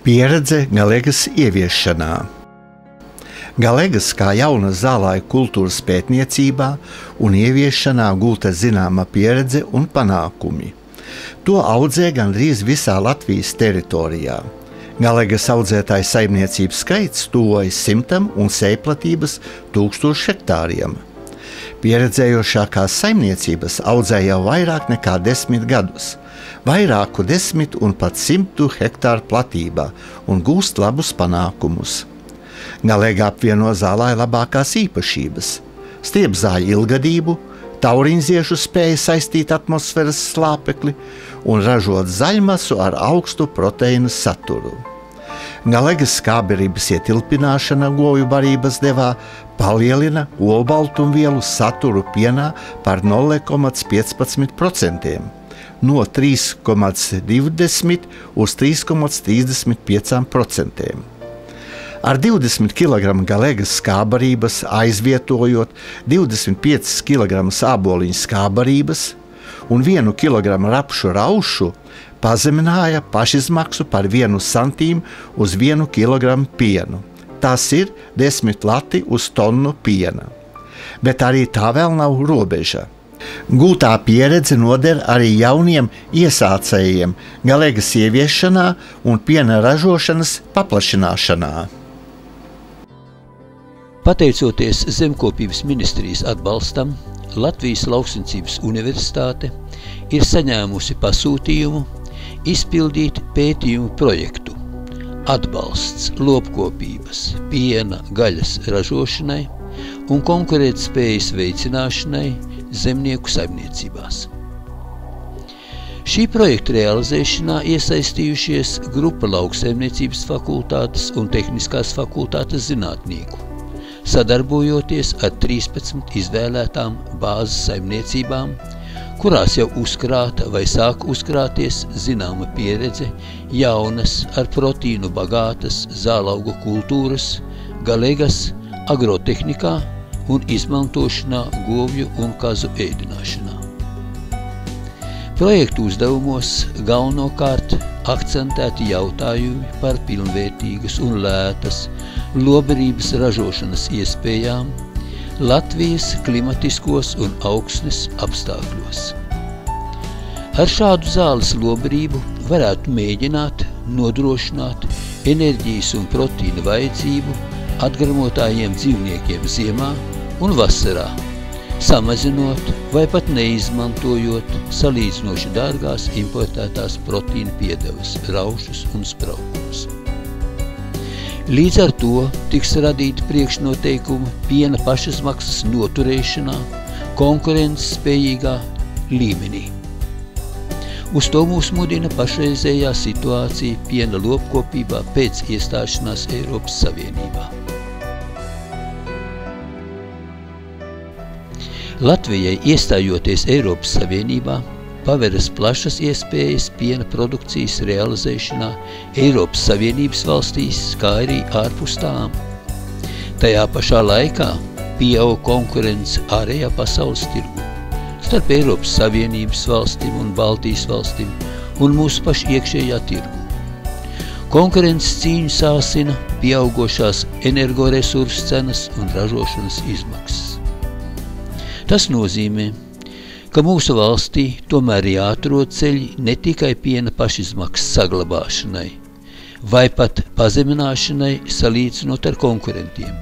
Pieredze galegas ieviešanā. Galegas kā jaunas zālāju kultūras pētniecībā un ieviešanā gūta zināma pieredze un panākumi. To audzē gandrīz visā Latvijas teritorijā. Galegas audzētāju saimniecības skaits tuvojas 100 un sējplatības 1000 hektāriem. Pieredzējošākās saimniecības audzē jau vairāk nekā 10 gadus, vairāku 10 un pat 100 hektāru platībā un gūst labus panākumus. Galega apvieno zālāju labākās īpašības – stiepzāļu ilgadību, tauriņziešu spēju saistīt atmosfēras slāpekli un ražot zaļmasu ar augstu proteīnu saturu. Galegas skāberības ietilpināšana govju barības devā palielina olbaltumvielu saturu pienā par 0,15%, no 3,20 uz 3,35%. Ar 20 kg galegas skābarības aizvietojot 25 kg āboliņu skābarības un 1 kg rapšu raušu, pazemināja pašizmaksu par 1 centīmu uz 1 kg pienu. Tas ir 10 lati uz tonu piena. Bet arī tā vēl nav robeža. Gūtā pieredze noder arī jauniem iesācējiem galegas ieviešanā un piena ražošanas paplašināšanā. Pateicoties Zemkopības ministrijas atbalstam, Latvijas Lauksaimniecības universitāte ir saņēmusi pasūtījumu izpildīt pētījumu projektu atbalsts lopkopības, piena, gaļas ražošanai un konkurētspējas veicināšanai zemnieku saimniecībās. Šī projekta realizēšanā iesaistījušies grupa Lauksaimniecības fakultātes un Tehniskās fakultātes zinātnieku, sadarbojoties ar 13 izvēlētām bāzes saimniecībām, kurās jau uzkrāta vai sāk uzkrāties zināma pieredze jaunas ar protīnu bagātas zālaugu kultūras, galegas, agrotehnikā un izmantošanā govju un kazu ēdināšanā. Projektu uzdevumos galvenokārt akcentēti jautājumi par pilnvērtīgas un lētas lobarības ražošanas iespējām Latvijas klimatiskos un augsnes apstākļos. Ar šādu zāles lobarību varētu mēģināt nodrošināt enerģijas un protīna vajadzību atgarmotājiem dzīvniekiem ziemā un vasarā, samazinot vai pat neizmantojot salīdzinoši dārgās importētās protīna piedevas, raušus un spraukumus. Līdz ar to tiks radīti priekšnoteikumi piena pašizmaksas noturēšanā konkurences spējīgā līmenī. Uz to mūs mudina pašreizējā situācija piena lopkopībā pēc iestāšanās Eiropas Savienībā. Latvijai iestājoties Eiropas Savienībā paveras plašas iespējas piena produkcijas realizēšanā Eiropas Savienības valstīs, kā arī ārpus tām. Tajā pašā laikā pieauga konkurence ārējā pasaules tirgu starp Eiropas Savienības valstīm un Baltijas valstīm un mūsu pašu iekšējā tirgu. Konkurences cīņu sāsina pieaugošās energoresursu cenas un ražošanas izmaksas. Tas nozīmē, ka mūsu valstī tomēr jāatrod ceļi ne tikai piena pašizmaksas saglabāšanai, vai pat pazemināšanai salīdzinot ar konkurentiem.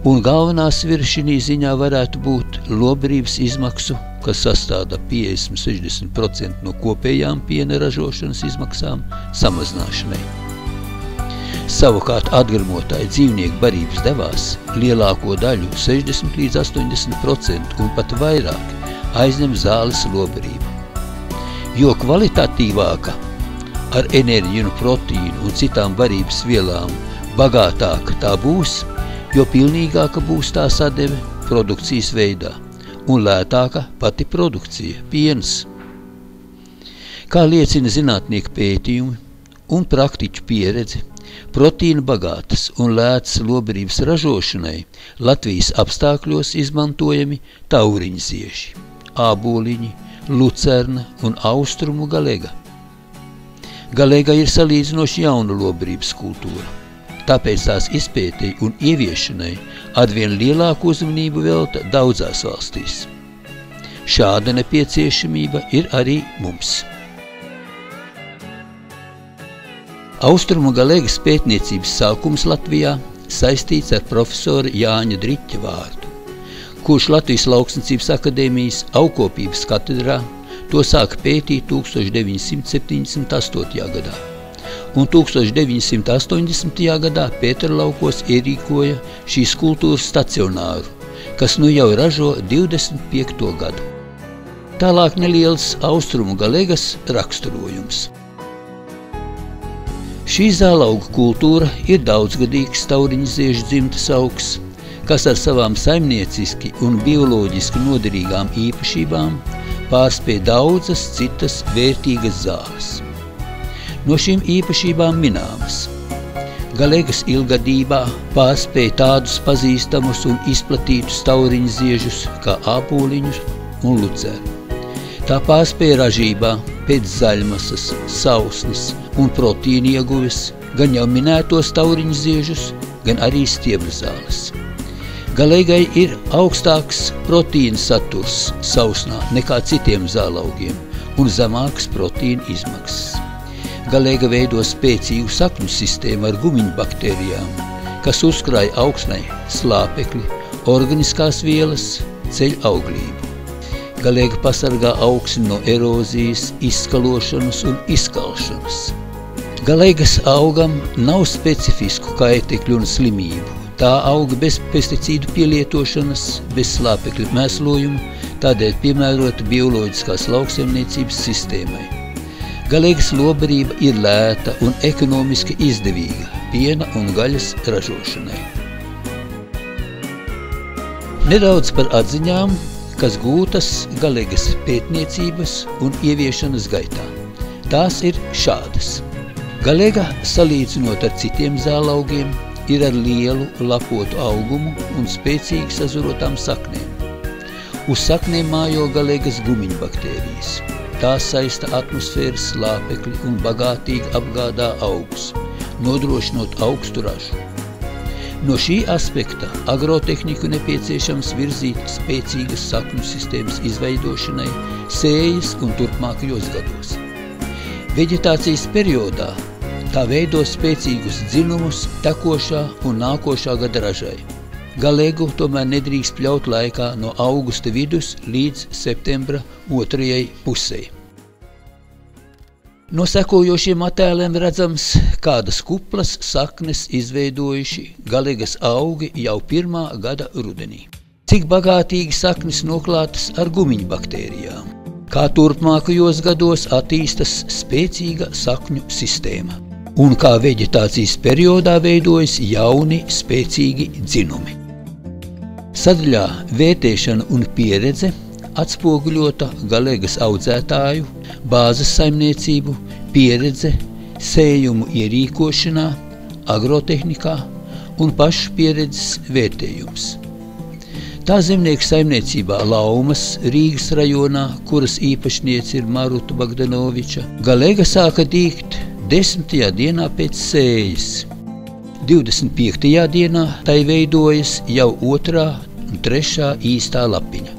Un galvenās virs šī ziņā varētu būt lobarības izmaksu, kas sastāda 50–60% no kopējām piena ražošanas izmaksām, samazināšanai. Savukārt atgarmotāji dzīvnieku barības devās lielāko daļu 60–80% un pat vairāk aizņem zāles lobarība. Jo kvalitatīvāka ar enerģiju, protīnu un citām barības vielām bagātāka tā būs, jo pilnīgāka būs tā sadeve produkcijas veidā un lētāka pati produkcija, piens. Kā liecina zinātnieku pētījumi un praktiķu pieredze, protīna bagātas un lētas lobarības ražošanai Latvijas apstākļos izmantojami tauriņzieši, āboliņi, lucerna un austrumu galega. Galēgai ir salīdzinoši jauna lobarības kultūra, tāpēc tās izpētei un ieviešanai arvien lielāku uzmanību velta daudzās valstīs. Šāda nepieciešamība ir arī mums. Austrumu galēgas pētniecības sākums Latvijā saistīts ar profesora Jāņa Driķa vārdu, kurš Latvijas Lauksniecības akadēmijas augkopības katedrā to sāka pētīt 1978. gadā. Un 1980. gadā Pēterlaukos ierīkoja šīs kultūras stacionāru, kas nu jau ražo 25. gadu. Tālāk neliels austrumu galēgas raksturojums. Šī zālaugu kultūra ir daudzgadīgs tauriņziežu dzimtas augs, kas ar savām saimnieciski un bioloģiski noderīgām īpašībām pārspēj daudzas citas vērtīgas zāles. No šīm īpašībām minēmas: galēgas ilgadībā pārspēj tādus pazīstamus un izplatītus tauriņziežus kā āboliņus un luceru. Tā pārspēja ražībā pēc zaļmasas, sausnes un protīna ieguves gan jau minētos tauriņziežus, gan arī stiebrzāles. Galēgai ir augstāks protīna saturs sausnā nekā citiem zālaugiem un zemāks protīna izmaksas. Galēga veido spēcīgu sakņu sistēmu ar gumiņu baktērijām, kas uzkrāja augsnei slāpekli, organiskās vielas, ceļ auglību. Galēga pasargā augsni no erozijas, izskalošanas un izkalšanas. Galēgas augam nav specifisku kaitekļu un slimību. Tā auga bez pesticīdu pielietošanas, bez slāpekļu mēslojuma, tādēļ piemērota bioloģiskās lauksaimniecības sistēmai. Galēgas lobarība ir lēta un ekonomiski izdevīga piena un gaļas ražošanai. Nedaudz par atziņām, kas gūtas galēgas pētniecības un ieviešanas gaitā. Tās ir šādas. Galēga, salīdzinot ar citiem zālaugiem, ir ar lielu lapotu augumu un spēcīgi sazurotām saknēm. Uz saknēm mājo galēgas gumiņu baktērijas. Tās saista atmosfēras slāpekļi un bagātīgi apgādā augus, nodrošinot augstu ražu. No šī aspekta agrotehniku nepieciešams virzīt spēcīgas sakņu sistēmas izveidošanai sējas un turpmākajos gados. Veģetācijas periodā tā veido spēcīgus dzinumus tekošā un nākošā gada ražai. Galēgu tomēr nedrīkst pļaut laikā no augusta vidus līdz septembra otrajai pusei. No sekojošiem attēliem redzams, kādas kuplas saknes izveidojuši galēgas augi jau pirmā gada rudenī. Cik bagātīgi saknes noklātas ar gumiņu baktērijām, kā turpmākajos gados attīstas spēcīga sakņu sistēma un kā veģetācijas periodā veidojas jauni spēcīgi dzinumi. Sadaļā vērtēšana un pieredze atspoguļota galēgas audzētāju, bāzes saimniecību, pieredze, sējumu ierīkošanā, agrotehnikā un pašu pieredzes vērtējums. Tā zemnieku saimniecībā Laumas, Rīgas rajonā, kuras īpašniece ir Maruta Bagdanoviča, galēga sāka dīgt 10. dienā pēc sējas. 25. dienā tai veidojas jau 2. un 3. īstā lapiņa.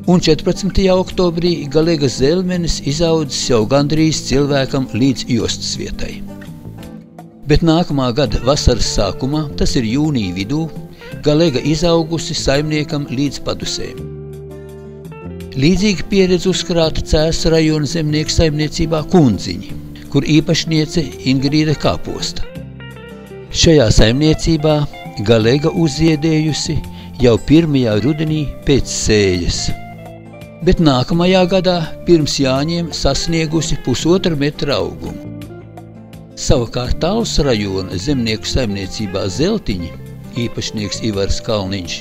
Un 14. oktobrī galēgas zelmenis izaudzis jau gandrīz cilvēkam līdz jostas vietai. Bet nākamā gada vasaras sākumā, tas ir jūnija vidū, galēga izaugusi saimniekam līdz padusēm. Līdzīga pieredze uzkrāta Cēsu rajona zemnieku saimniecībā Kundziņi, kur īpašniece Ingrīda Kāposta. Šajā saimniecībā galēga uzziedējusi jau pirmajā rudenī pēc sējas, bet nākamajā gadā pirms Jāņiem sasniegusi 1,5 metra augumu. Savukārt Talsu rajona zemnieku saimniecībā Zeltiņi, īpašnieks Ivars Kalniņš,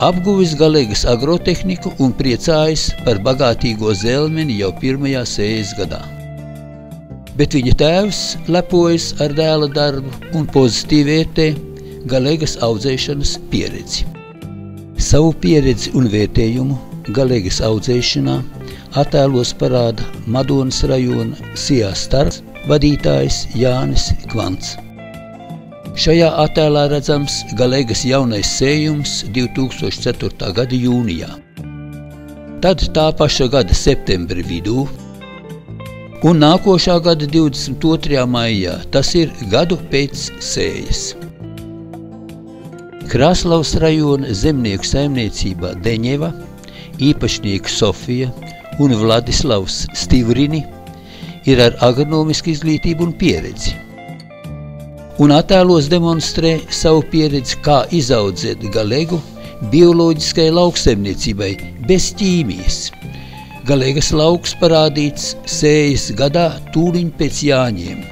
apguvis galēgas agrotehniku un priecājas par bagātīgo zelmeni jau pirmajā sējas gadā. Bet viņa tēvs lepojas ar dēla darbu un pozitīvi vērtē galēgas audzēšanas pieredzi. Savu pieredzi un vērtējumu galēgas audzēšanā attēlos parāda Madonas rajona Sijā Stars vadītājs Jānis Kvants. Šajā attēlā redzams Galegas jaunais sējums 2004. gada jūnijā. Tad tā paša gada septembra vidū un nākošā gada 22. maijā, tas ir gadu pēc sējas. Krāslavas rajona zemnieku saimniecībā Deņeva, īpašnieki Sofija un Vladislavs Stivrini ir ar agronomisku izglītību un pieredzi. Un attēlos demonstrē savu pieredzi, kā izaudzēt galegu bioloģiskai lauksaimniecībai bez ķīmijas. Galegas lauks parādīts sējas gadā tūliņ pēc Jāņiem.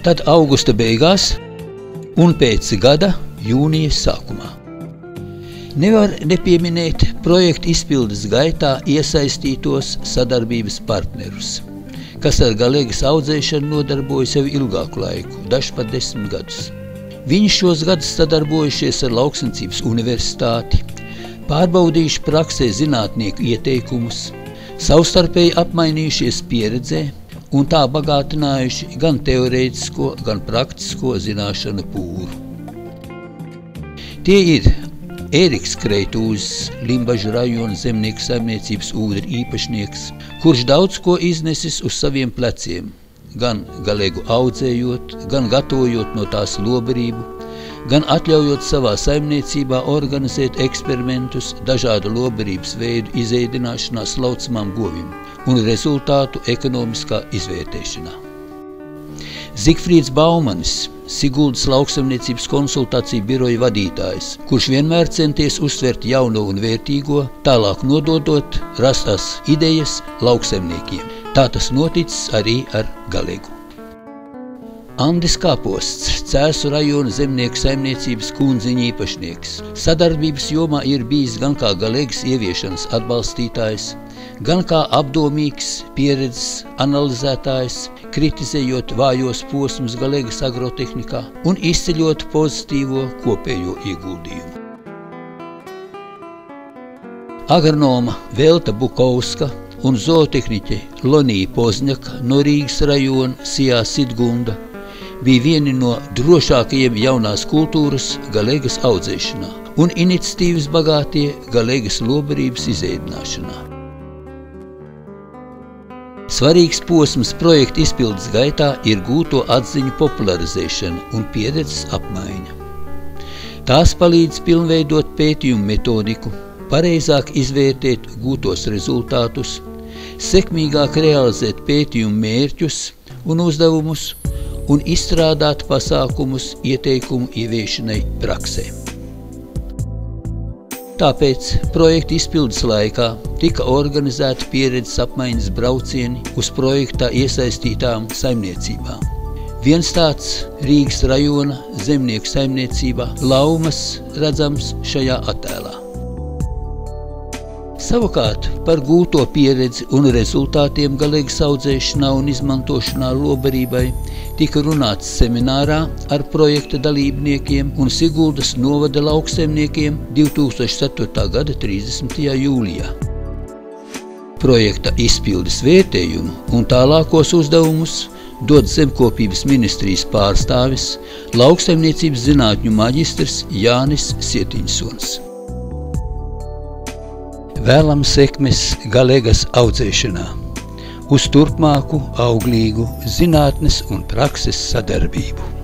Tad augusta beigās un pēc gada jūnija sākumā. Nevar nepieminēt projekta izpildes gaitā iesaistītos sadarbības partnerus, kas ar galegas audzēšanu nodarbojas jau ilgāku laiku, dažs pat 10 gadus. Viņi šos gadus sadarbojušies ar Lauksaimniecības universitāti, pārbaudījuši praksē zinātnieku ieteikumus, savstarpēji apmainījušies pieredzē un tā bagātinājuši gan teorētisko, gan praktisko zināšanu pūru. Tie ir Ēriks Kreitūzs, Limbažu rajona zemnieku saimniecības ūdri īpašnieks, kurš daudz ko iznesis uz saviem pleciem, gan galegu audzējot, gan gatavojot no tās lobarību, gan atļaujot savā saimniecībā organizēt eksperimentus dažādu lobarības veidu izēdināšanā slaucamām govīm un rezultātu ekonomiskā izvērtēšanā. Zigfrīds Baumanis, Siguldas lauksaimniecības konsultāciju biroja vadītājs, kurš vienmēr centies uztvert jauno un vērtīgo, tālāk nododot rastās idejas lauksaimniekiem. Tā tas noticis arī ar galegu. Andis Kāposts, Cēsu rajona zemnieku saimniecības kūnziņa īpašnieks. Sadarbības jomā ir bijis gan kā galegas ieviešanas atbalstītājs, gan kā apdomīgs pieredzes analizētājs, kritizējot vājos posmus galegas agrotehnikā un izceļot pozitīvo kopējo ieguldījumu. Agronoma Velta Bukovska un zootehniķe Lonija Pozņaka no Rīgas rajona Sijā Sidgunda bija vieni no drošākajiem jaunās kultūras galegas audzēšanā un iniciatīvas bagātie galegas lobarības izēdināšanā. Svarīgs posms projekta izpildes gaitā ir gūto atziņu popularizēšana un pieredzes apmaiņa. Tās palīdz pilnveidot pētījumu metodiku, pareizāk izvērtēt gūtos rezultātus, sekmīgāk realizēt pētījumu mērķus un uzdevumus un izstrādāt pasākumus ieteikumu ieviešanai praksē. Tāpēc projekta izpildes laikā tika organizēti pieredzes apmaiņas braucieni uz projektā iesaistītām saimniecībām. Viens tāds Rīgas rajona zemnieku saimniecībā Laumas redzams šajā attēlā. Savukārt par gūto pieredzi un rezultātiem galegas audzēšanā un izmantošanā lobarībai tika runāts seminārā ar projekta dalībniekiem un Siguldas novada lauksaimniekiem 2004. gada 30. jūlijā. Projekta izpildes vērtējumu un tālākos uzdevumus dod Zemkopības ministrijas pārstāvis, lauksaimniecības zinātņu maģistrs Jānis Sietiņsons. Vēlam sekmes galegas audzēšanā, uz turpmāku auglīgu zinātnes un prakses sadarbību.